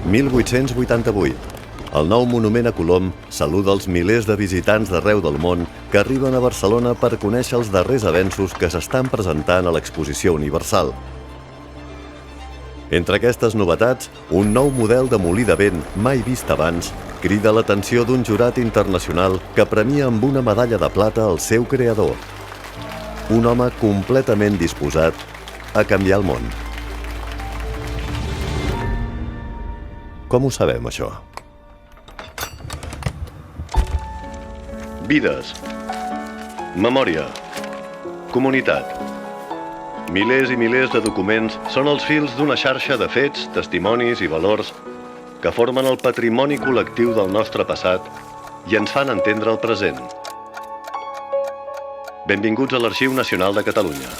1888. El nou monument a Colom saluda els milers de visitants d'arreu del món que arriben a Barcelona per conèixer els darrers avenços que s'estan presentant a l'Exposició Universal. Entre aquestes novetats, un nou model de molí de vent mai vist abans crida l'atenció d'un jurat internacional que premia amb una medalla de plata el seu creador. Un home completament disposat a canviar el món. Com ho sabem, això? Vides, memòria, comunitat. Milers i milers de documents són els fils d'una xarxa de fets, testimonis i valors que formen el patrimoni col·lectiu del nostre passat i ens fan entendre el present. Benvinguts a l'Arxiu Nacional de Catalunya.